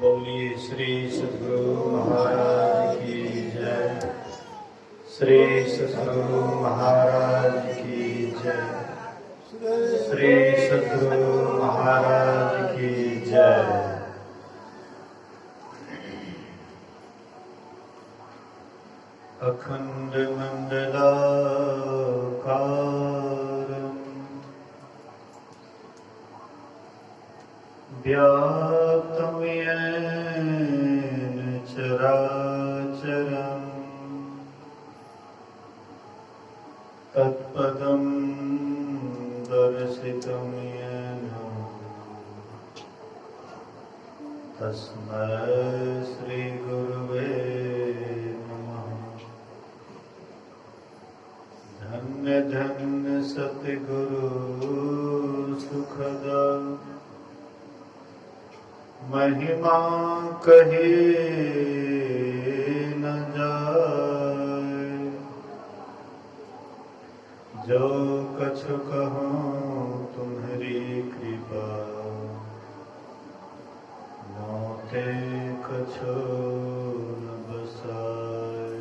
बोलिए श्री सद्गुरु महाराज की जय। श्री सद्गुरु महाराज की जय। श्री सद्गुरु महाराज की जय। अखंड मंडलाकारं व्याप्तं येन चराचरं तत्पदं दर्शितं येन तस्मै श्री गुरुवे नमः। धन्य धन्य सतगुरु सुखदा महिमा कहे न जाए। जो कछु कहूँ तुम्हारी कृपा मोते कछु न बसाए।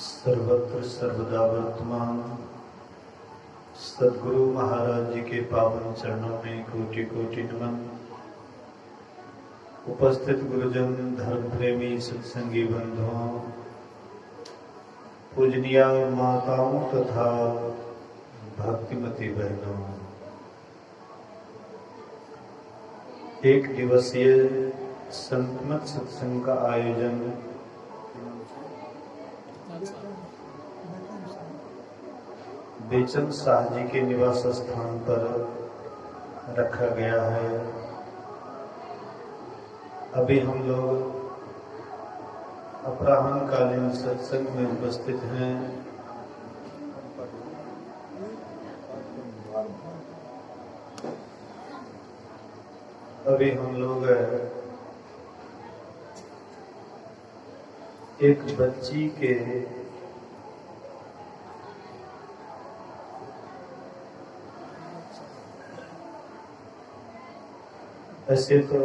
सर्वत्र सर्वदा वर्तमान सद्गुरु महाराज जी के पावन चरणों में कोटि कोटि नमन। उपस्थित गुरुजन, धर्म प्रेमी सत्संगी बंधुओं, पूजनीय माताओं तथा भक्तिमती बहनों, एक दिवसीय संतमत सत्संग का आयोजन बेचन शाह जी के निवास स्थान पर रखा गया है। अभी हम लोग अपराह्नकालीन सत्संग में उपस्थित हैं। अभी हम लोग एक बच्ची के ऐसे तो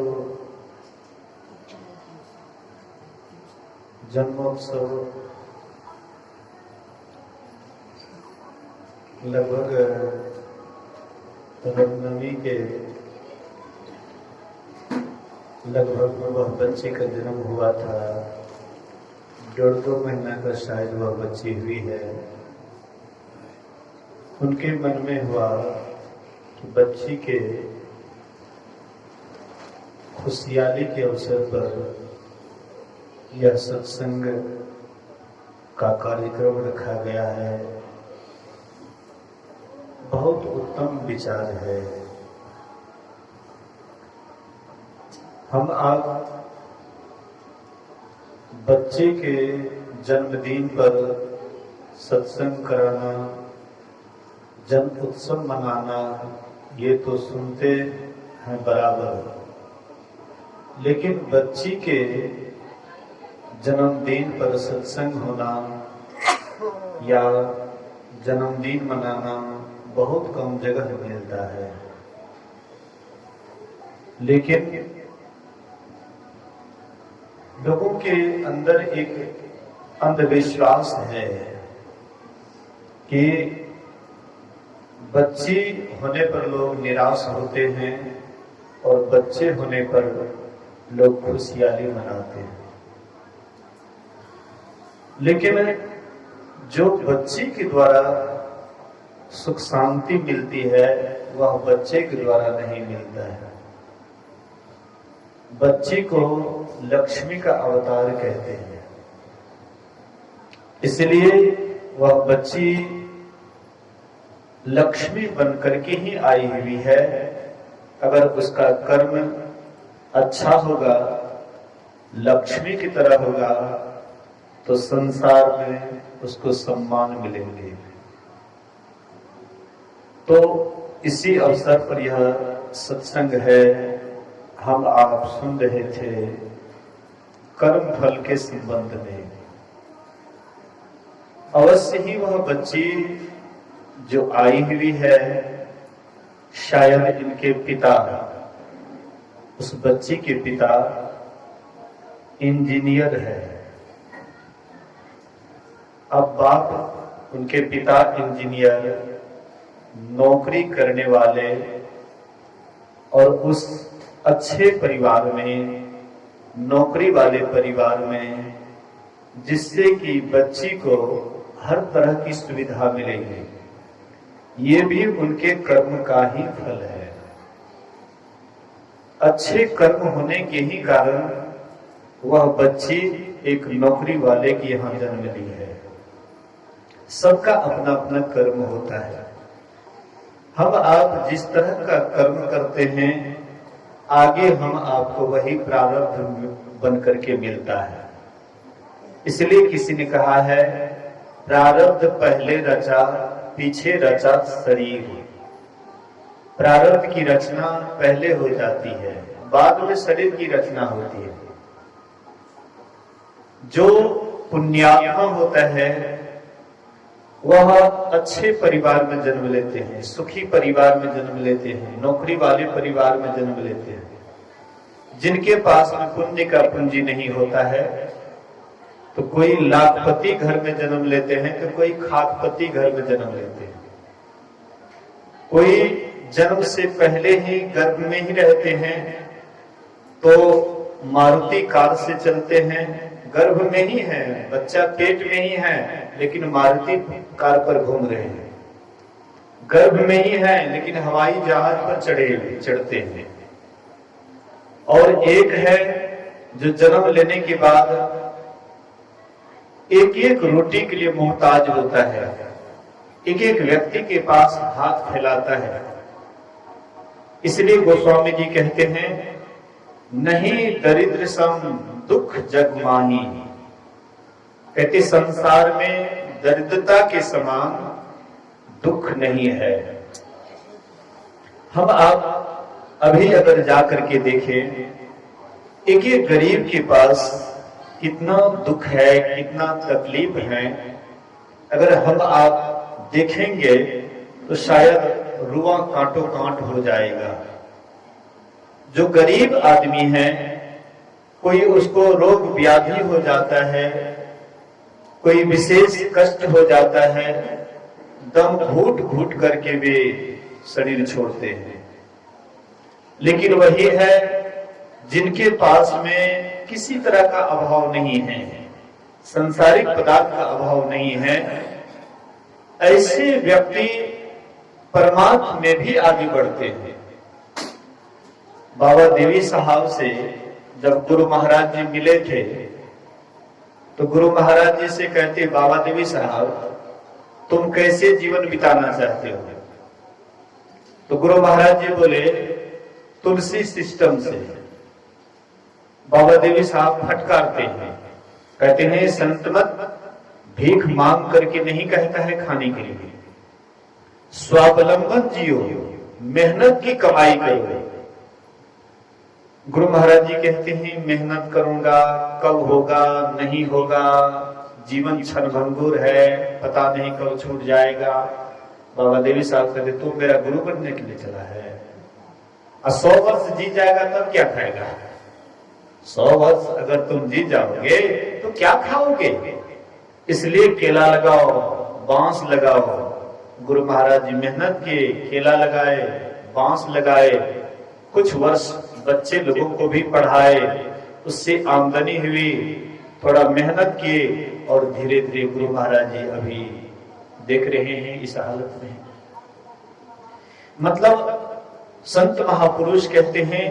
जन्मोत्सव लगभग रामनवमी के लगभग वह बच्चे का जन्म हुआ था। 1.5-2 महीना का शायद वह बच्ची हुई है। उनके मन में हुआ कि बच्ची के खुशहाली के अवसर पर यह सत्संग का कार्यक्रम रखा गया है। बहुत उत्तम विचार है। हम आज बच्चे के जन्मदिन पर सत्संग कराना, जन्म उत्सव मनाना, ये तो सुनते हैं बराबर, लेकिन बच्ची के जन्मदिन पर सत्संग होना या जन्मदिन मनाना बहुत कम जगह मिलता है। लेकिन लोगों के अंदर एक अंधविश्वास है कि बच्ची होने पर लोग निराश होते हैं और बच्चे होने पर लोग खुशहाली मनाते हैं। लेकिन जो बच्ची के द्वारा सुख शांति मिलती है वह बच्चे के द्वारा नहीं मिलता है। बच्ची को लक्ष्मी का अवतार कहते हैं, इसलिए वह बच्ची लक्ष्मी बनकर के ही आई हुई है। अगर उसका कर्म अच्छा होगा, लक्ष्मी की तरह होगा, तो संसार में उसको सम्मान मिलेंगे। तो इसी अवसर पर यह सत्संग है। हम आप सुन रहे थे कर्म फल के संबंध में। अवश्य ही वह बच्ची जो आई हुई है, शायद इनके पिता उस बच्ची के पिता इंजीनियर है। अब बाप, उनके पिता इंजीनियर, नौकरी करने वाले, और उस अच्छे परिवार में, नौकरी वाले परिवार में, जिससे कि बच्ची को हर तरह की सुविधा मिलेगी, ये भी उनके कर्म का ही फल है। अच्छे कर्म होने के ही कारण वह बच्ची एक नौकरी वाले की यहां जन्म ली है। सबका अपना अपना कर्म होता है। हम आप जिस तरह का कर्म करते हैं, आगे हम आपको वही प्रारब्ध बन करके मिलता है। इसलिए किसी ने कहा है, प्रारब्ध पहले रचा, पीछे रचा शरीर। प्रारब्ध की रचना पहले हो जाती है, बाद में शरीर की रचना होती है। जो पुण्यात्मा होता है वह अच्छे परिवार में जन्म लेते हैं, सुखी परिवार में जन्म लेते हैं, नौकरी वाले परिवार में जन्म लेते हैं। जिनके पास में पुण्य का पूंजी नहीं होता है, तो कोई लाखपति घर में जन्म लेते हैं, तो कोई खाकपति घर में जन्म लेते हैं। कोई जन्म से पहले ही गर्भ में ही रहते हैं, तो मारुति कार से चलते हैं, गर्भ में ही है, बच्चा पेट में ही है, लेकिन मारुति कार पर घूम रहे हैं। गर्भ में ही है, लेकिन हवाई जहाज पर चढ़ते हैं। और एक है जो जन्म लेने के बाद एक एक रोटी के लिए मोहताज होता है, एक एक व्यक्ति के पास हाथ फैलाता है। इसलिए गोस्वामी जी कहते हैं, नहीं दरिद्र सम दुख जग माही। कहते संसार में दरिद्रता के समान दुख नहीं है। हम आप अभी अगर जाकर के देखें, एक एक गरीब के पास कितना दुख है, कितना तकलीफ है, अगर हम आप देखेंगे तो शायद रुआ कांटो कांट हो जाएगा। जो गरीब आदमी है, कोई उसको रोग व्याधि हो जाता है, कोई विशेष कष्ट हो जाता है, दम घूट घूट करके वे शरीर छोड़ते हैं। लेकिन वही है जिनके पास में किसी तरह का अभाव नहीं है, संसारिक पदार्थ का अभाव नहीं है, ऐसे व्यक्ति परमात्मा में भी आगे बढ़ते हैं। बाबा देवी साहब से जब गुरु महाराज जी मिले थे, तो गुरु महाराज जी से कहते, बाबा देवी साहब तुम कैसे जीवन बिताना चाहते हो? तो गुरु महाराज जी बोले, तुलसी सिस्टम से। बाबा देवी साहब फटकारते हैं, कहते हैं संत मत भीख मांग करके नहीं कहता है खाने के लिए, स्वावलंबन जियो, मेहनत की कमाई करो। गुरु महाराज जी कहते हैं, मेहनत करूंगा, कब होगा नहीं होगा, जीवन क्षणभंगुर है, पता नहीं कब छूट जाएगा। बाबा देवी साहब कहते, तू मेरा गुरु बनने के लिए चला है, 100 वर्ष जी जाएगा तब क्या खाएगा? 100 वर्ष अगर तुम जी जाओगे तो क्या खाओगे? इसलिए केला लगाओ, बांस लगाओ। गुरु महाराज जी मेहनत किए, केला लगाए, बांस लगाए, कुछ वर्ष बच्चे लोगों को भी पढ़ाए, उससे आमदनी हुई, थोड़ा मेहनत किए, और धीरे धीरे गुरु महाराज जी अभी देख रहे हैं इस हालत में। मतलब संत महापुरुष कहते हैं,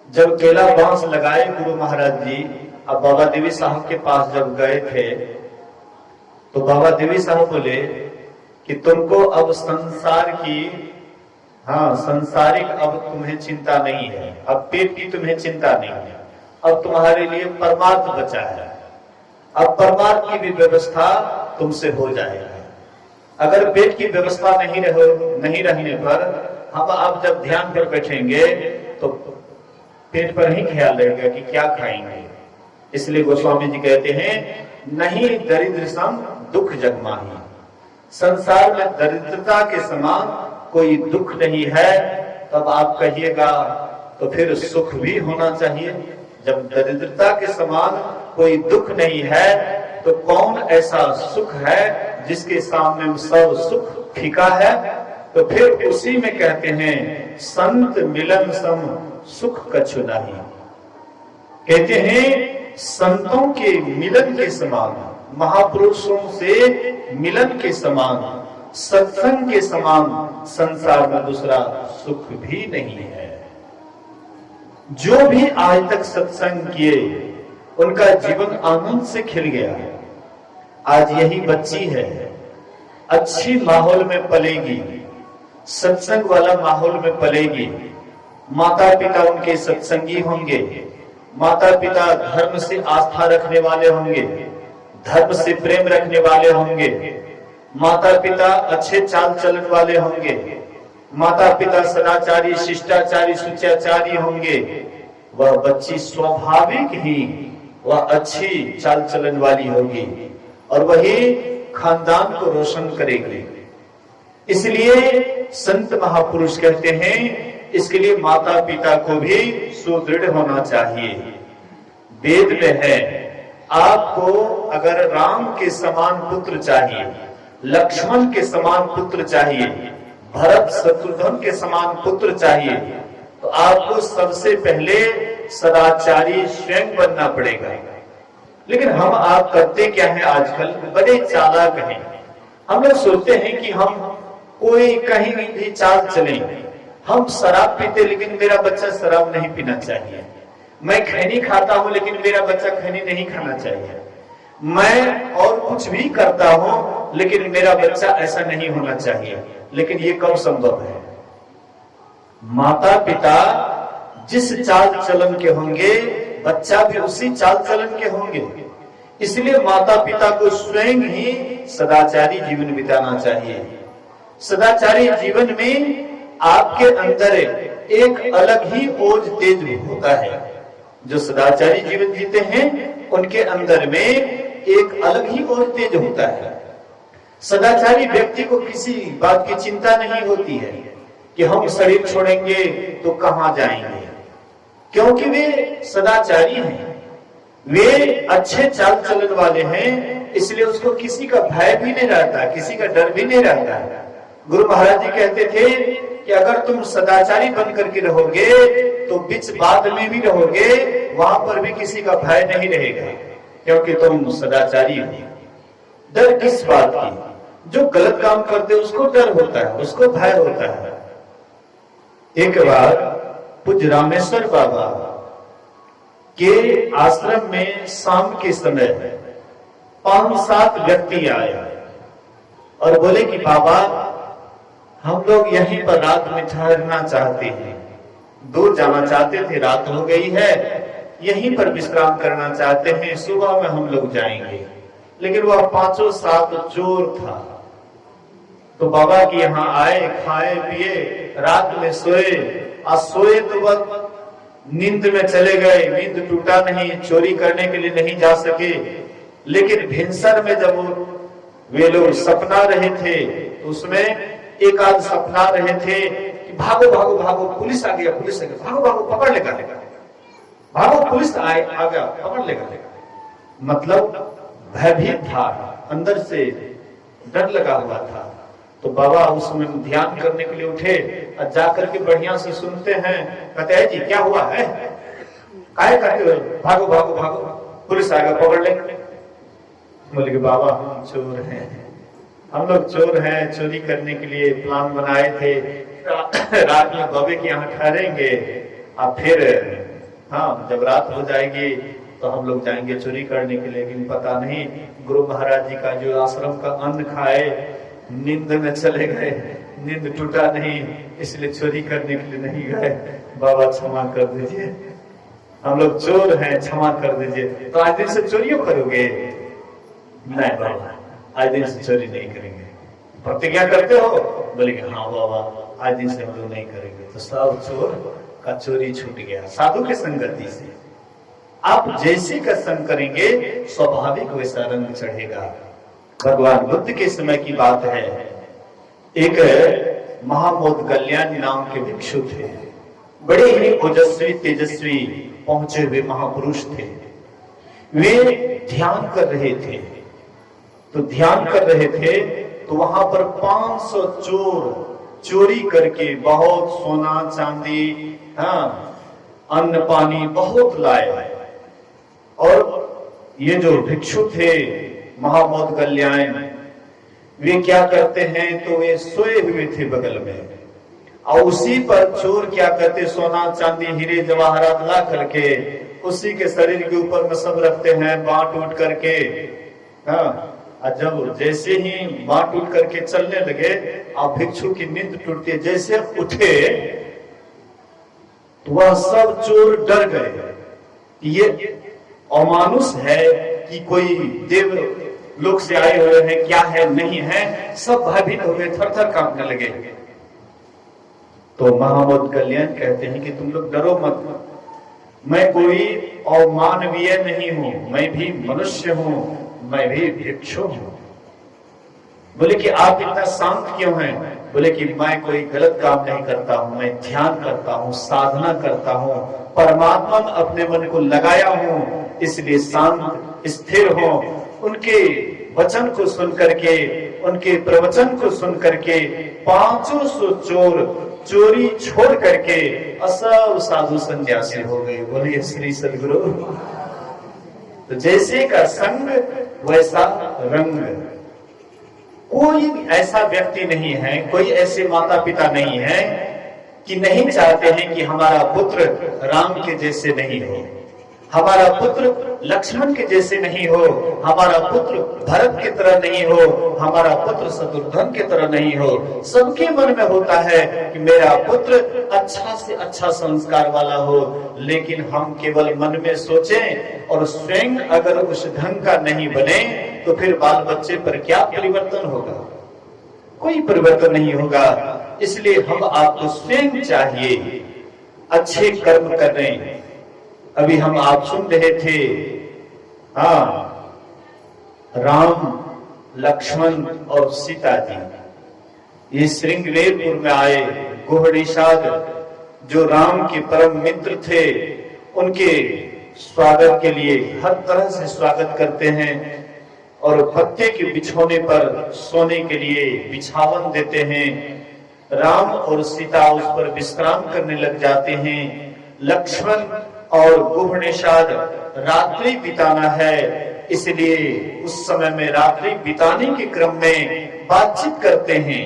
जब केला बांस लगाए गुरु महाराज जी, अब बाबा देवी साहब के पास जब गए थे, तो बाबा देवी साहब बोले कि तुमको अब संसार की, संसारिक अब तुम्हें चिंता नहीं है, अब पेट की तुम्हें चिंता नहीं है, अब तुम्हारे लिए परमार्थ बचा है, अब परमार्थ की भी व्यवस्था तुमसे हो जाएगा। अगर पेट की व्यवस्था नहीं रहने पर हम अब जब ध्यान पर बैठेंगे तो पेट पर ही ख्याल रहेगा कि क्या खाएंगे। इसलिए गोस्वामी जी कहते हैं, नहीं दरिद्र सम दुख जग माही। संसार में दरिद्रता के समान कोई दुख नहीं है। तब आप कहिएगा तो फिर सुख भी होना चाहिए। जब दरिद्रता के समान कोई दुख नहीं है तो कौन ऐसा सुख है जिसके सामने सब सुख फीका है। तो फिर उसी में कहते हैं संत मिलन सम सुख कछु नहीं। कहते हैं संतों के मिलन के समान, महापुरुषों से मिलन के समान, सत्संग के समान संसार में दूसरा सुख भी नहीं है। जो भी आज तक सत्संग किए उनका जीवन आनंद से खिल गया है। आज यही बच्ची है, अच्छी माहौल में पलेगी, सत्संग वाला माहौल में पलेगी, माता पिता उनके सत्संगी होंगे, माता पिता धर्म से आस्था रखने वाले होंगे, धर्म से प्रेम रखने वाले होंगे, माता पिता अच्छे चाल चलन वाले होंगे, माता पिता सदाचारी शिष्टाचारी सुचाचारी होंगे। वह बच्ची स्वाभाविक ही वह अच्छी चाल चलन वाली होगी और वही खानदान को रोशन करेगी। इसलिए संत महापुरुष कहते हैं इसके लिए माता पिता को भी सुदृढ़ होना चाहिए। वेद में है आपको अगर राम के समान पुत्र चाहिए, लक्ष्मण के समान पुत्र चाहिए, भरत शत्रुघ्न के समान पुत्र चाहिए, तो आपको सबसे पहले सदाचारी स्वयं बनना पड़ेगा। लेकिन हम आप करते क्या है आजकल, बड़े चालाक हैं। हम लोग सोचते हैं कि हम कोई कहीं भी चाल चले, हम शराब पीते लेकिन मेरा बच्चा शराब नहीं पीना चाहिए, मैं खैनी खाता हूं लेकिन मेरा बच्चा खैनी नहीं खाना चाहिए, मैं और कुछ भी करता हूं लेकिन मेरा बच्चा ऐसा नहीं होना चाहिए। लेकिन ये कब संभव है? माता पिता जिस चाल चलन के होंगे बच्चा भी उसी चाल चलन के होंगे। इसलिए माता पिता को स्वयं ही सदाचारी जीवन बिताना चाहिए। सदाचारी जीवन में आपके अंदर एक अलग ही ओज तेज होता है। जो सदाचारी जीवन जीते हैं उनके अंदर में एक अलग ही ओज तेज होता है। सदाचारी व्यक्ति को किसी बात की चिंता नहीं होती है कि हम शरीर छोड़ेंगे तो कहां जाएंगे, क्योंकि वे सदाचारी हैं, वे अच्छे चाल चलन वाले हैं। इसलिए उसको किसी का भय भी नहीं रहता, किसी का डर भी नहीं रहता। गुरु महाराज जी कहते थे कि अगर तुम सदाचारी बनकर के रहोगे तो बीच बाद में भी रहोगे, वहां पर भी किसी का भय नहीं रहेगा, क्योंकि तुम सदाचारी हो। डर किस बात की? जो गलत काम करते उसको डर होता है, उसको भय होता है। एक बार पूज्य रामेश्वर बाबा के आश्रम में शाम के समय 5-7 व्यक्ति आए और बोले कि बाबा हम लोग यहीं पर रात में ठहरना चाहते हैं, दूर जाना चाहते थे, रात हो गई है, यहीं पर विश्राम करना चाहते हैं, सुबह में हम लोग जाएंगे। लेकिन वह 5-7 चोर था। तो बाबा के यहाँ आए, खाए पिए, रात में सोए, आज सोए तो वह नींद में चले गए, नींद टूटा नहीं, चोरी करने के लिए नहीं जा सके। लेकिन भिनसर में जब वे लोग सपना रहे थे तो उसमें एक आध सपना रहे थे कि भागो भागो भागो, पुलिस आ गया, पुलिस आ गया, भागो भागो पकड़ लेगा, भागो पुलिस आ गया पकड़ लेगा। मतलब भयभीत था, अंदर से डर लगा हुआ था। तो बाबा उस समय ध्यान करने के लिए उठे और जाकर के बढ़िया से सुनते हैं, कहते हैं जी क्या हुआ है, काहे करते हो, भागो भागो भागो, पुलिस आएगा पकड़ लेंगे। बोले कि बाबा हम चोर हैं, हम लोग चोर हैं, चोरी करने के लिए प्लान बनाए थे, रात में बाबे के यहाँ ठहरेंगे और फिर हाँ जब रात हो जाएगी तो हम लोग जाएंगे चोरी करने के लिए। लेकिन पता नहीं गुरु महाराज जी का जो आश्रम का अन्न खाए, नींद में चले गए, नींद टूटा नहीं, इसलिए चोरी करने के लिए नहीं गए। बाबा क्षमा कर दीजिए, हम लोग चोर हैं, क्षमा कर दीजिए। तो आज दिन से चोरियों करोगे? नहीं बाबा आज दिन से चोरी नहीं करेंगे। प्रतिज्ञा करते हो? बोले हाँ बाबा आज दिन से हम लोग नहीं करेंगे। तो सब चोर का चोरी छूट गया साधु के संगति से। आप जैसे का संग करेंगे स्वाभाविक वैसा रंग चढ़ेगा। भगवान बुद्ध के समय की बात है, एक महामोद कल्याणी नाम के भिक्षु थे, बड़े ही ओजस्वी तेजस्वी पहुंचे हुए महापुरुष थे। वे ध्यान कर रहे थे, तो ध्यान कर रहे थे तो वहां पर 500 चोर चोरी करके बहुत सोना चांदी, अन्न पानी बहुत लाए। और ये जो भिक्षु थे महामौदगल्यायन, वे क्या करते हैं, तो वे सोए हुए थे बगल में, और उसी पर चोर क्या करते, सोना चांदी हीरे जवाहरात ला करके उसी के शरीर के ऊपर में सब रखते हैं, बांट उठ करके। जब जैसे ही बांट उठ करके चलने लगे, अब भिक्षु की नींद टूटती है, जैसे उठे तो वह सब चोर डर गए, ये अमानुष है कि कोई देव लोक से आए हुए हैं, क्या है नहीं है, सब भयभीत हो गए, थर थर कांपने लगे। तो महामौदगल्यायन कहते हैं कि तुम लोग डरो मत, मैं कोई अमानवीय नहीं हूं, मैं भी मनुष्य हूं, मैं भी भिक्षु हूं। बोले कि आप इतना शांत क्यों हैं? बोले कि मैं कोई गलत काम नहीं करता हूं, मैं ध्यान करता हूं, साधना करता हूं, परमात्मा में अपने मन को लगाया हूं, इसलिए शांत स्थिर हो। उनके वचन को सुन करके, उनके प्रवचन को सुन करके 500 चोर चोरी छोड़ करके सब साधु सन्यासी हो गए। बोलिए श्री सद्गुरु। तो जैसे का संग वैसा रंग। कोई ऐसा व्यक्ति नहीं है, कोई ऐसे माता पिता नहीं है कि नहीं चाहते हैं कि हमारा पुत्र राम के जैसे नहीं हो, हमारा पुत्र लक्ष्मण के जैसे नहीं हो, हमारा पुत्र भरत की तरह नहीं हो, हमारा पुत्र शत्रुघ्न की तरह नहीं हो। सबके मन में होता है कि मेरा पुत्र अच्छा से अच्छा संस्कार वाला हो, लेकिन हम केवल मन में सोचें और स्वयं अगर उस ढंग का नहीं बने तो फिर बाल बच्चे पर क्या परिवर्तन होगा? कोई परिवर्तन नहीं होगा। इसलिए हम आपको स्वयं चाहिए अच्छे कर्म करने। अभी हम आप सुन रहे थे, राम लक्ष्मण और सीता जी ये श्रृंगवेरपुर में आए। गोहड़ीशाद जो राम के परम मित्र थे, उनके स्वागत के लिए हर तरह से स्वागत करते हैं और पत्ते के बिछोने पर सोने के लिए बिछावन देते हैं। राम और सीता उस पर विश्राम करने लग जाते हैं। लक्ष्मण और गोहड़ीशाद रात्रि बिताना है, इसलिए उस समय में रात्रि बिताने के क्रम में बातचीत करते हैं।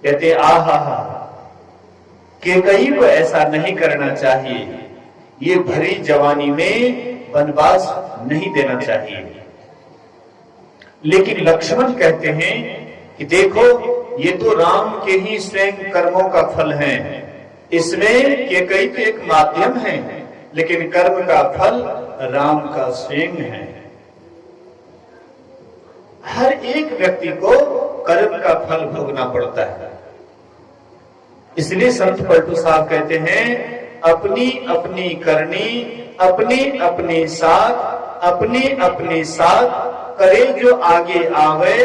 कहते आहा, कैकेयी को ऐसा नहीं करना चाहिए, ये भरी जवानी में वनवास नहीं देना चाहिए। लेकिन लक्ष्मण कहते हैं कि देखो, ये तो राम के ही स्वयं कर्मों का फल है, इसमें कैकेयी तो एक माध्यम है, लेकिन कर्म का फल राम का स्वयं है। हर एक व्यक्ति को कर्म का फल भोगना पड़ता है। इसलिए संत पलटू साहब कहते हैं, अपनी अपनी करनी अपनी अपनी साथ, अपनी अपनी साथ करे जो आगे आवे,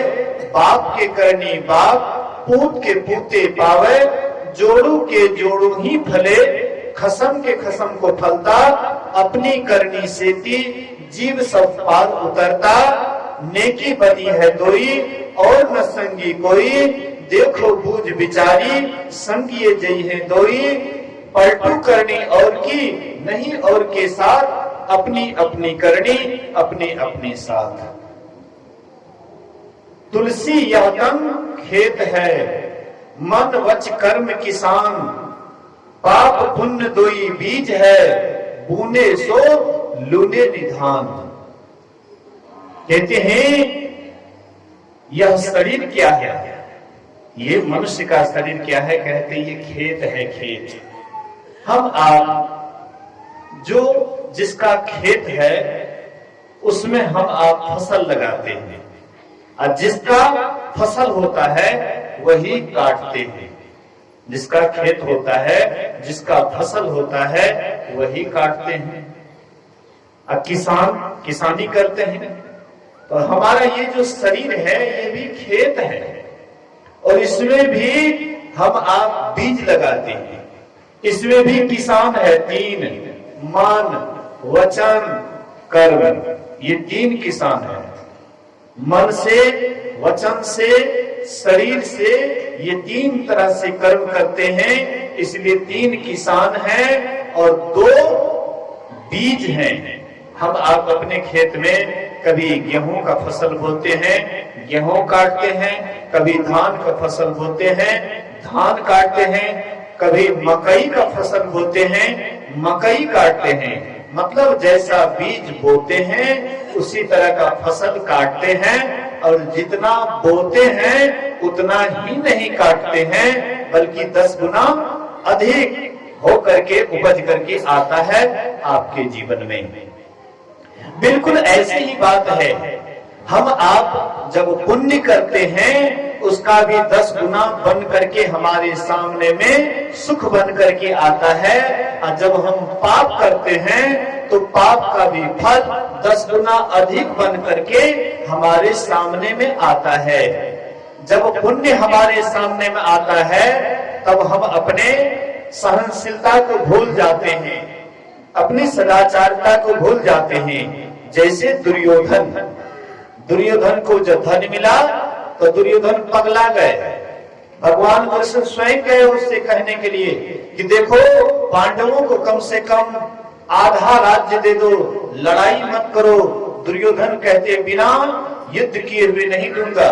बाप के करनी बाप, पूत के पूते पावे, जोड़ू के जोड़ू ही फले, खसम के खसम को फलता, अपनी करनी सेती जीव सब पार उतरता, नेकी बनी है दोई और न संगी कोई, देखो बूझ बिचारी संगिए जई है दोई, पलटू करनी और की नहीं और के साथ, अपनी अपनी करनी अपनी अपनी साथ। तुलसी यह तन खेत है, मन वच कर्म किसान, पाप पुण्य दोई बीज है, बूने सो लूने निधान। कहते हैं यह शरीर क्या है, ये मनुष्य का शरीर क्या है? कहते हैं ये खेत है, खेत। हम आप जो जिसका खेत है उसमें हम आप फसल लगाते हैं, और जिसका फसल होता है वही काटते हैं। जिसका खेत होता है, जिसका फसल होता है, वही काटते हैं। अब किसान किसानी करते हैं। तो हमारा ये जो शरीर है ये भी खेत है, और इसमें भी हम आप बीज लगाते हैं। इसमें भी किसान है तीन, मन, वचन, कर्म। ये तीन किसान है। मन से, वचन से, शरीर से, ये तीन तरह से कर्म करते हैं, इसलिए तीन किसान हैं और दो बीज हैं। हम आप अपने खेत में कभी गेहूं का फसल बोते हैं, गेहूं काटते हैं, कभी धान का फसल बोते हैं, धान काटते हैं, कभी मकई का फसल बोते हैं, मकई काटते हैं। मतलब जैसा बीज बोते हैं उसी तरह का फसल काटते हैं, और जितना बोते हैं उतना ही नहीं काटते हैं, बल्कि 10 गुना अधिक हो करके उपज करके आता है आपके जीवन में। बिल्कुल ऐसी ही बात है। हम आप जब पुण्य करते हैं उसका भी 10 गुना बन करके हमारे सामने में सुख बन करके आता है, और जब हम पाप करते हैं तो पाप का भी फल 10 गुना अधिक बन करके हमारे सामने में आता है। जब पुण्य हमारे सामने में आता है तब हम अपने सहनशीलता को भूल जाते हैं, अपनी सदाचारता को भूल जाते हैं। जैसे दुर्योधन को जब धन मिला तो दुर्योधन पगला गए। भगवान कृष्ण स्वयं गए उससे कहने के लिए कि देखो, पांडवों को कम से कम आधा राज्य दे दो, लड़ाई मत करो। दुर्योधन कहते बिना युद्ध किए हुए नहीं दूंगा।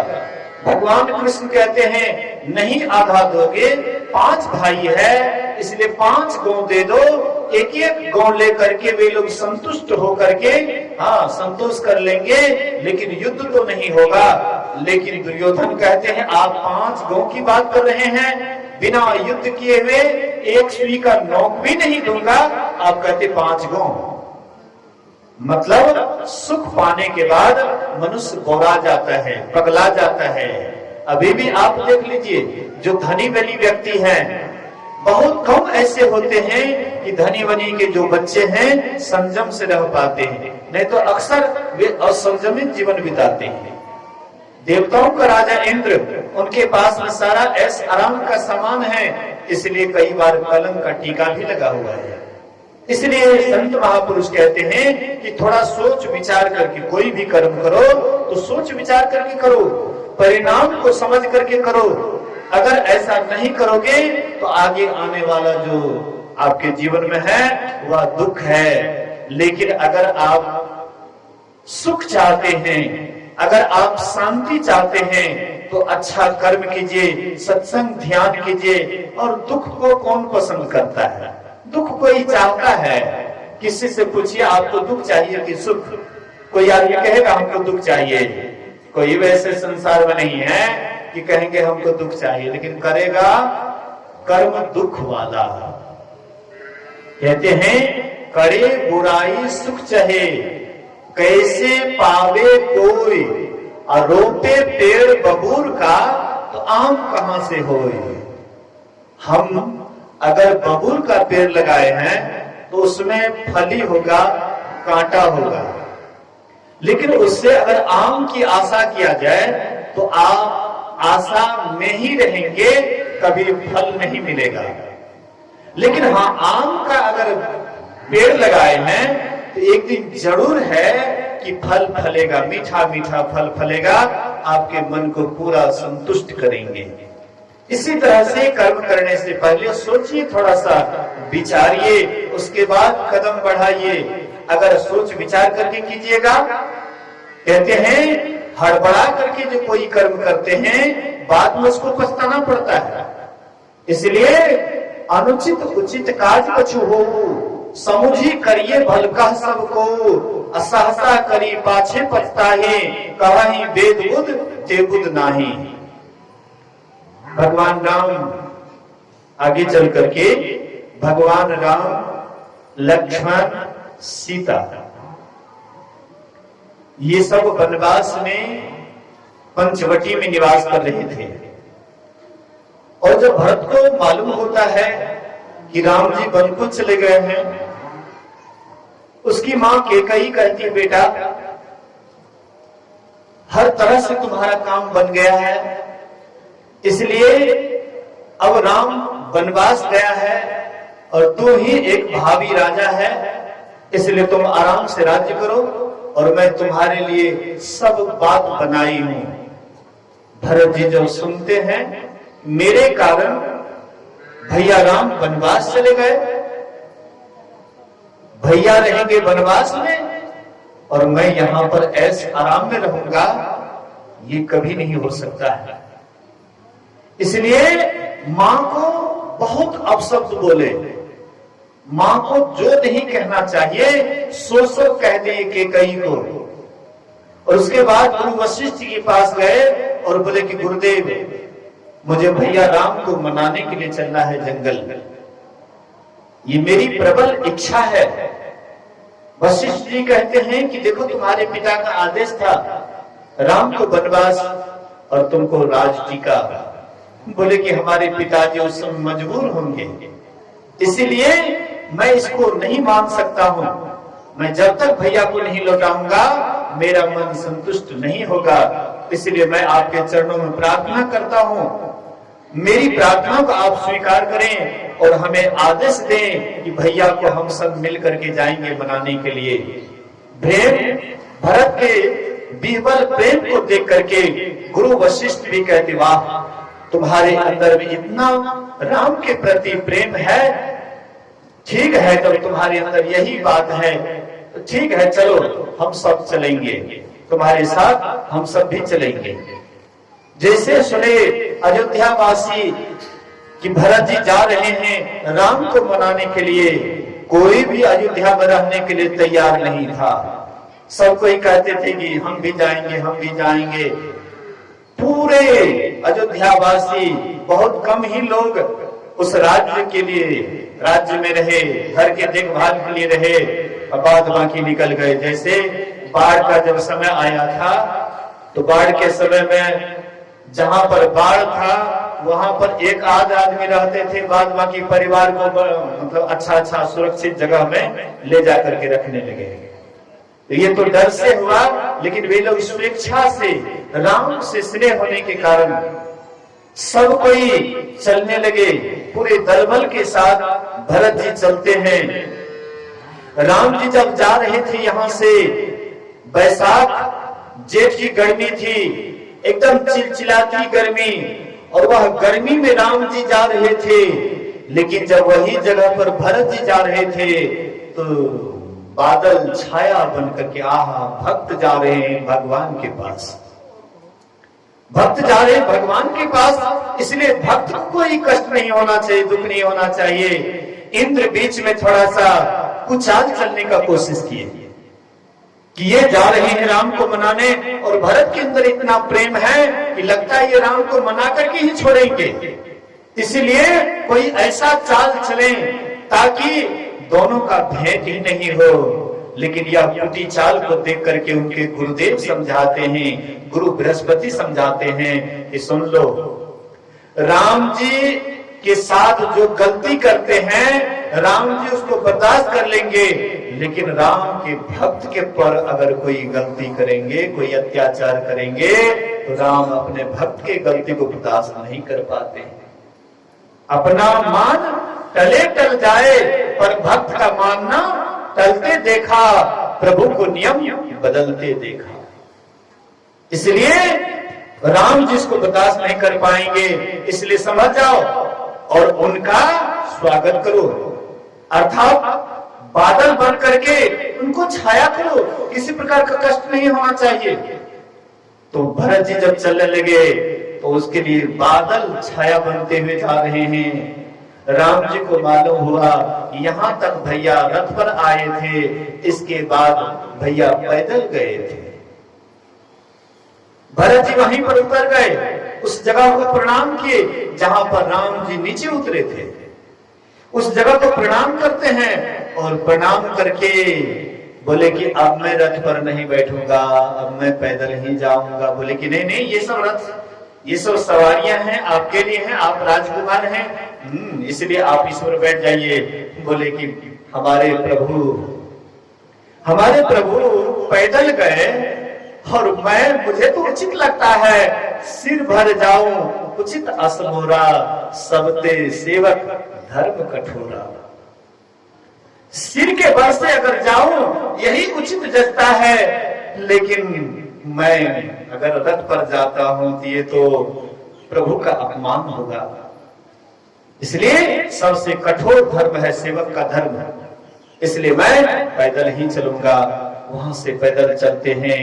भगवान कृष्ण कहते हैं नहीं आधा दोगे, 5 भाई है इसलिए 5 गांव दे दो, एक एक गांव लेकर के वे लोग संतुष्ट होकर के संतोष कर लेंगे, लेकिन युद्ध तो नहीं होगा। लेकिन दुर्योधन कहते हैं आप 5 गांव की बात कर रहे हैं, बिना युद्ध किए हुए एक सुई का नोक भी नहीं दूंगा, आप कहते 5 गांव। मतलब सुख पाने के बाद मनुष्य बोरा जाता है, पगला जाता है। अभी भी आप देख लीजिए, जो धनी बनी व्यक्ति हैं, बहुत कम ऐसे होते हैं कि धनी बनी के जो बच्चे हैं संयम से रह पाते हैं, नहीं तो अक्सर वे असंयमित जीवन बिताते हैं। देवताओं का राजा इंद्र, उनके पास में सारा ऐश आराम का सामान है, इसलिए कई बार कलंक का टीका भी लगा हुआ है। इसलिए संत महापुरुष कहते हैं कि थोड़ा सोच विचार करके कोई भी कर्म करो तो सोच विचार करके करो, परिणाम को समझ करके करो। अगर ऐसा नहीं करोगे तो आगे आने वाला जो आपके जीवन में है वह दुख है। लेकिन अगर आप सुख चाहते हैं, अगर आप शांति चाहते हैं तो अच्छा कर्म कीजिए, सत्संग ध्यान कीजिए। और दुख को कौन पसंद करता है? दुख कोई चाहता है? किसी से पूछिए आपको दुख चाहिए कि सुख? कोई आदमी कहेगा हमको दुख चाहिए। कोई वैसे संसार में नहीं है कि कहेंगे हमको दुख चाहिए, लेकिन करेगा कर्म दुख वाला। कहते हैं करे बुराई सुख चहे, कैसे पावे कोई, रोपे पेड़ बबूर का तो आम कहां से होए। हम अगर बबूल का पेड़ लगाए हैं तो उसमें फली होगा, कांटा होगा, लेकिन उससे अगर आम की आशा किया जाए तो आप आशा में ही रहेंगे, कभी फल नहीं मिलेगा। लेकिन हाँ, आम का अगर पेड़ लगाए हैं तो एक दिन जरूर है कि फल फलेगा, मीठा मीठा फल फलेगा, आपके मन को पूरा संतुष्ट करेंगे। इसी तरह से कर्म करने से पहले सोचिए, थोड़ा सा विचारिए, उसके बाद कदम बढ़ाइए। अगर सोच विचार करके कीजिएगा, कहते हैं हड़बड़ा करके जो कोई कर्म करते हैं बाद में उसको पछताना पड़ता है। इसलिए अनुचित उचित काज कछु हो, समुझी करिए भल कह सबको, असहसा करी पाछे पछताहे, कहाही वेद बुध ते बुध नाही। भगवान राम आगे चल करके, भगवान राम, लक्ष्मण, सीता, ये सब वनवास में पंचवटी में निवास कर रहे थे। और जब भरत को मालूम होता है कि राम जी वन को चले गए हैं, उसकी मां कैकेयी कहती बेटा हर तरह से तुम्हारा काम बन गया है, इसलिए अब राम वनवास गया है और तू ही एक भावी राजा है, इसलिए तुम आराम से राज्य करो और मैं तुम्हारे लिए सब बात बनाई हूं। भरत जी जब सुनते हैं मेरे कारण भैया राम वनवास चले गए, भैया रहेंगे वनवास में और मैं यहां पर ऐसे आराम में रहूंगा, ये कभी नहीं हो सकता है। इसलिए मां को बहुत अपशब्द बोले, मां को जो नहीं कहना चाहिए सो सो कह दिए कैकेयी को। और उसके बाद गुरु वशिष्ठ जी के पास गए और बोले कि गुरुदेव मुझे भैया राम को मनाने के लिए चलना है जंगल, ये मेरी प्रबल इच्छा है। वशिष्ठ जी कहते हैं कि देखो तुम्हारे पिता का आदेश था राम को वनवास और तुमको राज टीका। बोले कि हमारे पिताजी उस समय मजबूर होंगे, इसीलिए मैं इसको नहीं मान सकता हूं। मैं जब तक भैया को नहीं लौटाऊंगा मेरा मन संतुष्ट नहीं होगा, इसलिए मैं आपके चरणों में प्रार्थना करता हूं, मेरी प्रार्थना को आप स्वीकार करें और हमें आदेश दें कि भैया को हम सब मिल करके जाएंगे मनाने के लिए। प्रेम, भरत के विह्वल प्रेम को देख करके गुरु वशिष्ठ भी कहते वाह तुम्हारे अंदर भी इतना राम के प्रति प्रेम है, ठीक है जब तुम्हारे अंदर यही बात है तो ठीक है चलो हम सब चलेंगे, तुम्हारे साथ हम सब भी चलेंगे। जैसे सुने अयोध्या वासी कि भरत जी जा रहे हैं राम को मनाने के लिए, कोई भी अयोध्या में रहने के लिए तैयार नहीं था। सब कोई कहते थे कि हम भी जाएंगे, हम भी जाएंगे। पूरे अयोध्या वासी, बहुत कम ही लोग उस राज्य के लिए राज्य में रहे, घर के देखभाल के लिए रहे, बाद बाकी निकल गए। जैसे बाढ़ का जब समय आया था तो बाढ़ के समय में जहां पर बाढ़ था वहां पर एक आध आदमी रहते थे, बाद बाकी परिवार को मतलब अच्छा सुरक्षित जगह में ले जा करके रखने लगे। ये तो डर से हुआ, लेकिन वे लोग स्वेच्छा से राम से स्नेह होने के कारण सब कोई चलने लगे। पूरे दलबल के साथ भरत जी चलते हैं। राम जी जब जा रहे थे यहाँ से, बैसाख जेठ की गर्मी थी, एकदम चिलचिलाती गर्मी, और वह गर्मी में राम जी जा रहे थे। लेकिन जब वही जगह पर भरत जी जा रहे थे तो बादल छाया बन करके आहा भक्त जा रहे हैं भगवान के पास, भक्त जा रहे हैं भगवान के पास। इसलिए भक्त को कोई कष्ट नहीं होना चाहिए, दुख नहीं होना चाहिए। इंद्र बीच में थोड़ा सा कुचाल चलने का कोशिश किए कि ये जा रहे हैं राम को मनाने और भरत के अंदर इतना प्रेम है कि लगता है ये राम को मना करके ही छोड़ेंगे। इसलिए कोई ऐसा चाल चले ताकि दोनों का भेद ही नहीं हो। लेकिन यह कुटी चाल को देख करके उनके गुरुदेव समझाते हैं, गुरु बृहस्पति समझाते हैं कि सुन लो, राम जी के साथ जो गलती करते हैं राम जी उसको बर्दाश्त कर लेंगे, लेकिन राम के भक्त के पर अगर कोई गलती करेंगे, कोई अत्याचार करेंगे तो राम अपने भक्त के गलती को बर्दाश्त नहीं कर पाते। अपना मान टले टल जाए पर भक्त का मानना टलते देखा, प्रभु को नियम बदलते देखा। इसलिए राम जिसको बर्दाश्त नहीं कर पाएंगे, इसलिए समझ जाओ और उनका स्वागत करो, अर्थात बादल बन करके उनको छाया करो, किसी प्रकार का कष्ट नहीं होना चाहिए। तो भरत जी जब चलने लगे तो उसके लिए बादल छाया बनते हुए जा रहे हैं। राम जी को मालूम हुआ यहां तक भैया रथ पर आए थे, इसके बाद भैया पैदल गए थे। भरत जी वहीं पर उतर गए, उस जगह को प्रणाम किए जहां पर राम जी नीचे उतरे थे। उस जगह को प्रणाम करते हैं और प्रणाम करके बोले कि अब मैं रथ पर नहीं बैठूंगा, अब मैं पैदल ही जाऊंगा। बोले कि नहीं नहीं, ये सब रथ, ये सब सवारियां हैं, आपके लिए हैं, आप राजकुमार हैं, इसलिए आप इस पर बैठ जाइए। बोले कि हमारे प्रभु पैदल गए और मुझे तो उचित लगता है सिर भर जाऊं, उचित असमोरा सबते सेवक धर्म कठोरा। सिर के बल से अगर जाऊं यही उचित जचता है, लेकिन मैं अगर रथ पर जाता हूं तो ये तो प्रभु का अपमान होगा। इसलिए सबसे कठोर धर्म है सेवक का धर्म, इसलिए मैं पैदल ही चलूंगा। वहां से पैदल चलते हैं,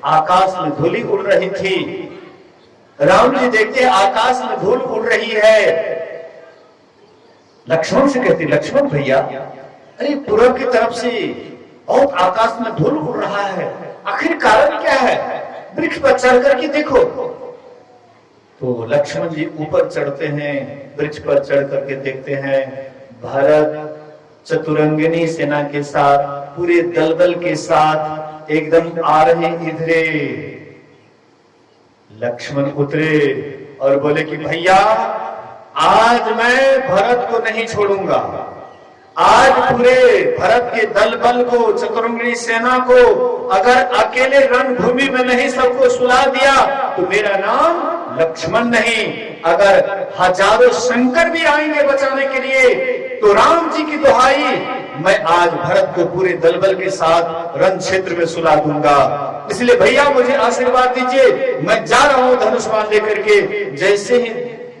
आकाश में धूली उड़ रही थी। राम जी देखते आकाश में धूल उड़ रही है, लक्ष्मण से कहते लक्ष्मण भैया, अरे पूरब की तरफ से और आकाश में धूल उड़ रहा है, आखिर कारण क्या है? वृक्ष पर चढ़ करके देखो। तो लक्ष्मण जी ऊपर चढ़ते हैं, वृक्ष पर चढ़ करके देखते हैं भरत चतुरंगिनी सेना के साथ, पूरे दलबल के साथ एकदम आ रहे इधरे। लक्ष्मण उतरे और बोले कि भैया आज मैं भरत को नहीं छोड़ूंगा, आज पूरे भरत के दल बल को, चतुरंगिनी सेना को अगर अकेले रणभूमि में नहीं सबको सुला दिया तो मेरा नाम लक्ष्मण नहीं। अगर हजारों शंकर भी आएंगे बचाने के लिए तो राम जी की दुहाई, मैं आज भरत को पूरे दलबल के साथ रण क्षेत्र में सुला दूंगा। इसलिए भैया मुझे आशीर्वाद दीजिए, मैं जा रहा हूं धनुष्मान लेकर के। जैसे ही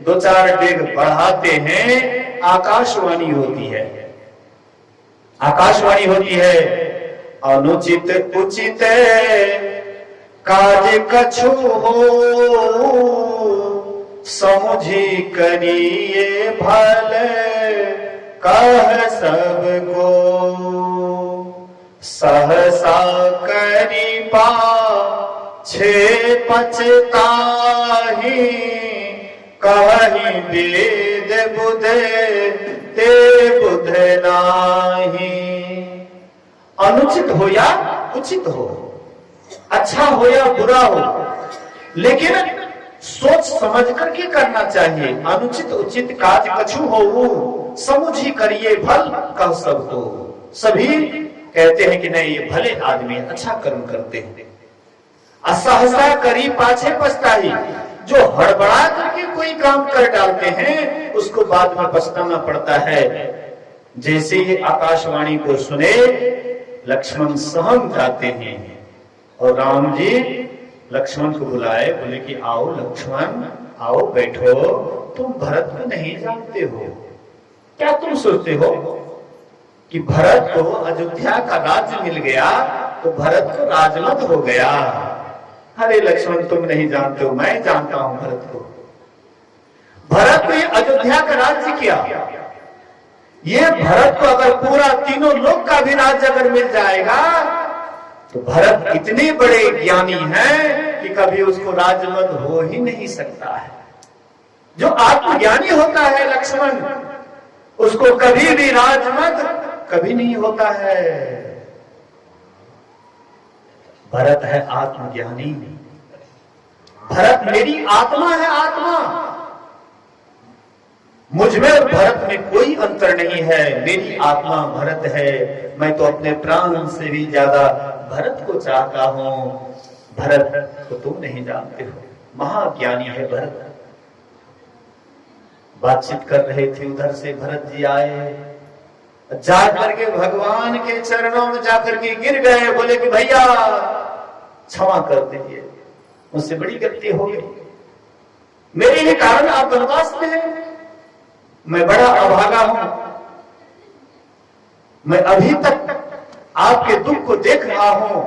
दो चार डेग बढ़ाते हैं, आकाशवाणी होती है, आकाशवाणी होती है, अनुचित उचित काज कछु हो, समुझी करिए भल कह सबको, सहसा करी पाछे पछताहि, कहि वेद बुध ते बुध नाही। अनुचित हो या उचित हो, अच्छा हो या बुरा हो, लेकिन सोच समझ करके करना चाहिए। अनुचित उचित काज कछु हो, समुझी करिए भल कह सबको। सभी कहते हैं कि नहीं ये भले आदमी अच्छा कर्म करते हैं। असहसा करी पाछे पछताई, जो हड़बड़ा करके कोई काम कर डालते हैं उसको बाद में पछताना पड़ता है। जैसे ही आकाशवाणी को सुने लक्ष्मण सहम जाते हैं और राम जी लक्ष्मण को बुलाए, बोले कि आओ लक्ष्मण, आओ बैठो, तुम भरत को नहीं जानते हो क्या? तुम सोचते हो कि भरत को अयोध्या का राज्य मिल गया तो भरत को राजमत हो गया? अरे लक्ष्मण तुम नहीं जानते हो, मैं जानता हूं भरत को। भरत ने अयोध्या का राज्य किया, ये भरत को अगर पूरा तीनों लोक का भी राज्य अगर मिल जाएगा तो भरत इतने बड़े ज्ञानी हैं कि कभी उसको राजमद हो ही नहीं सकता है। जो आत्मज्ञानी होता है लक्ष्मण, उसको कभी भी राजमद कभी नहीं होता है। भरत है आत्मज्ञानी, भरत मेरी आत्मा है, आत्मा। मुझ में और भरत में कोई अंतर नहीं है, मेरी आत्मा भरत है। मैं तो अपने प्राण से भी ज्यादा भरत को चाहता हूं। भरत को तुम नहीं जानते हो, महाज्ञानी है भरत। बातचीत कर रहे थे, उधर से भरत जी आए, जाकर के भगवान के चरणों में जाकर के गिर गए, बोले कि भैया क्षमा कर दीजिए, मुझसे बड़ी गलती हो गई, मेरे ही कारण आप वनवास में हैं, मैं बड़ा अभागा हूं, मैं अभी तक आपके दुख को देख रहा हूं।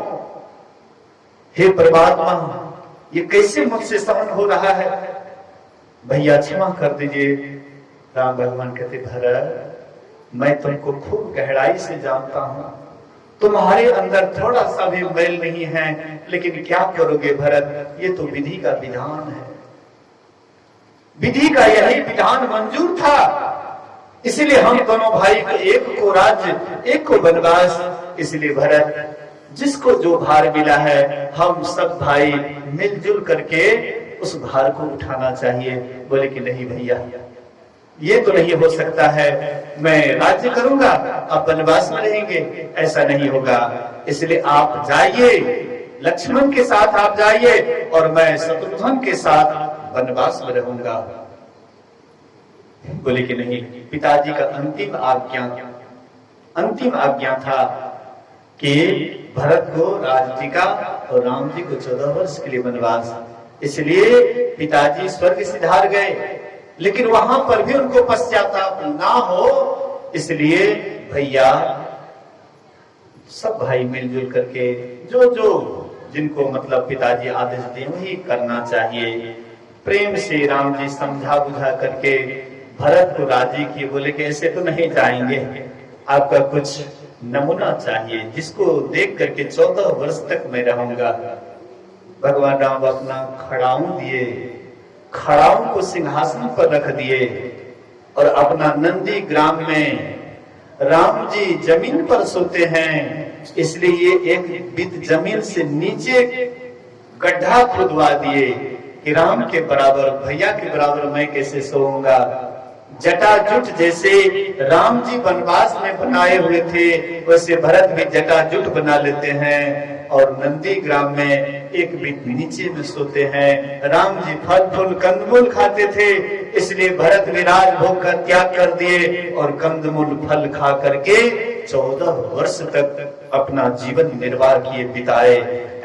हे परमात्मा, ये कैसे मुझसे सहन हो रहा है, भैया क्षमा कर दीजिए। राम भगवान कहते भरत, मैं तुमको खूब गहराई से जानता हूं, तुम्हारे अंदर थोड़ा सा भी मैल नहीं है, लेकिन क्या करोगे भरत, ये तो विधि का विधान है, विधि का यही विधान मंजूर था, इसलिए हम दोनों भाई को, एक को राज्य एक को वनवास। इसलिए भरत, जिसको जो भार मिला है हम सब भाई मिलजुल करके उस भार को उठाना चाहिए। बोले कि नहीं भैया, ये तो नहीं हो सकता है, मैं राज्य करूंगा, आप वनवास में रहेंगे, ऐसा नहीं होगा। इसलिए आप जाइए, लक्ष्मण के साथ आप जाइए और मैं शत्रुघ्न के साथ वनवास में रहूंगा। बोले कि नहीं, पिताजी का अंतिम आज्ञा, अंतिम आज्ञा था कि भरत को राजटिका और राम जी को 14 वर्ष के लिए वनवास। इसलिए पिताजी स्वर्ग सिधार गए, लेकिन वहां पर भी उनको पश्चाताप ना हो, इसलिए भैया सब भाई मिलजुल करके जो जो जिनको मतलब पिताजी आदेश दें वही करना चाहिए। प्रेम से राम जी समझा बुझा करके भरत को राजी किए, बोले कि ऐसे तो नहीं जाएंगे, आपका कुछ नमूना चाहिए जिसको देख करके 14 वर्ष तक मैं रहूंगा। भगवान राम अपना खड़ाऊं दिए, खड़ाऊं को सिंहासन पर रख दिए और अपना नंदी ग्राम में राम जी जमीन पर सोते हैं, इसलिए एक बित जमीन से नीचे गड्ढा खुदवा दिए कि राम के बराबर, भैया के बराबर मैं कैसे सोऊंगा। जटाजुट जैसे राम जी वनवास में बनाए हुए थे, वैसे भरत भी जटाजुट बना लेते हैं और नंदी ग्राम में एक बिट नीचे में सोते हैं। राम जी फल फूल कंदमूल खाते थे, इसलिए भरत भी राजभोग का त्याग कर दिए और कंदमूल फल खा करके 14 वर्ष तक अपना जीवन निर्वाह किए, बिताए।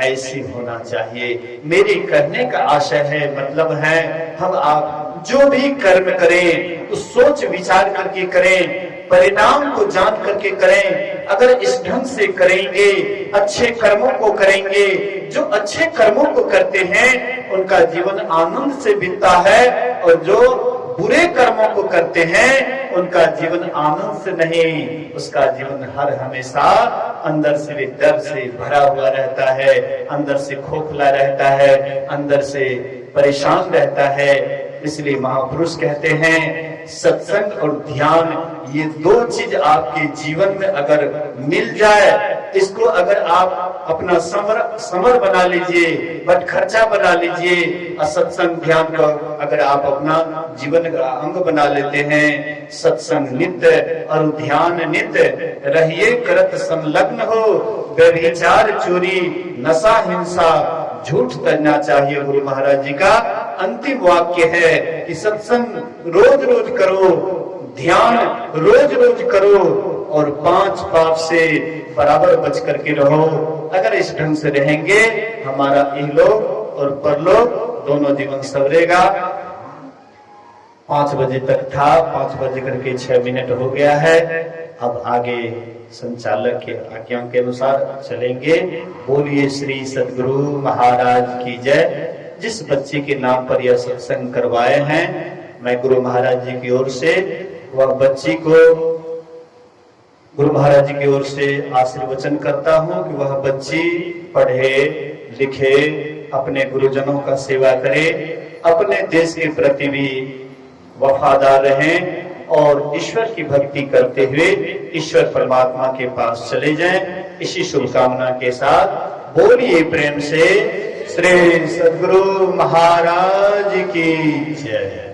ऐसी होना चाहिए। मेरे कहने का आशय है, मतलब है, हम आप जो भी कर्म करें तो सोच विचार करके करें, परिणाम को जान करके करें। अगर इस ढंग से करेंगे, अच्छे कर्मों को करेंगे, जो अच्छे कर्मों को करते हैं उनका जीवन आनंद से बीतता है, और जो बुरे कर्मों को करते हैं उनका जीवन आनंद से नहीं, उसका जीवन हर हमेशा अंदर से डर से भरा हुआ रहता है, अंदर से खोखला रहता है, अंदर से परेशान रहता है। इसलिए महापुरुष कहते हैं सत्संग और ध्यान, ये दो चीज आपके जीवन में अगर मिल जाए, इसको अगर आप अपना समर बना लीजिए, बट खर्चा बना लीजिए, सत्संग ध्यान को अगर आप अपना जीवन का अंग बना लेते हैं, सत्संग नित्य और ध्यान नित्य रहिए करत संलग्न हो, व्यभिचार चोरी नशा हिंसा झूठ करना चाहिए। गुरु महाराज जी का अंतिम वाक्य है कि सत्संग रोज रोज करो, ध्यान रोज रोज करो और 5 पाप से बराबर बच करके रहो। अगर इस ढंग से रहेंगे हमारा इहलोक और परलोक दोनों जीवन सवरेगा। 5 बजे तक था, 5 बजे करके 6 मिनट हो गया है। अब आगे संचालक के आज्ञा के अनुसार चलेंगे। बोलिए श्री सद्गुरु महाराज की जय। जिस बच्चे के नाम पर यह सत्संग करवाए हैं, मैं गुरु महाराज जी की ओर से वह बच्ची को गुरु महाराज जी की ओर से आशीर्वचन करता हूं कि वह बच्ची पढ़े लिखे, अपने गुरुजनों का सेवा करे, अपने देश के प्रति भी वफादार रहें और ईश्वर की भक्ति करते हुए ईश्वर परमात्मा के पास चले जाएं। इसी शुभकामना के साथ बोलिए प्रेम से श्री सद्गुरु महाराज की जय।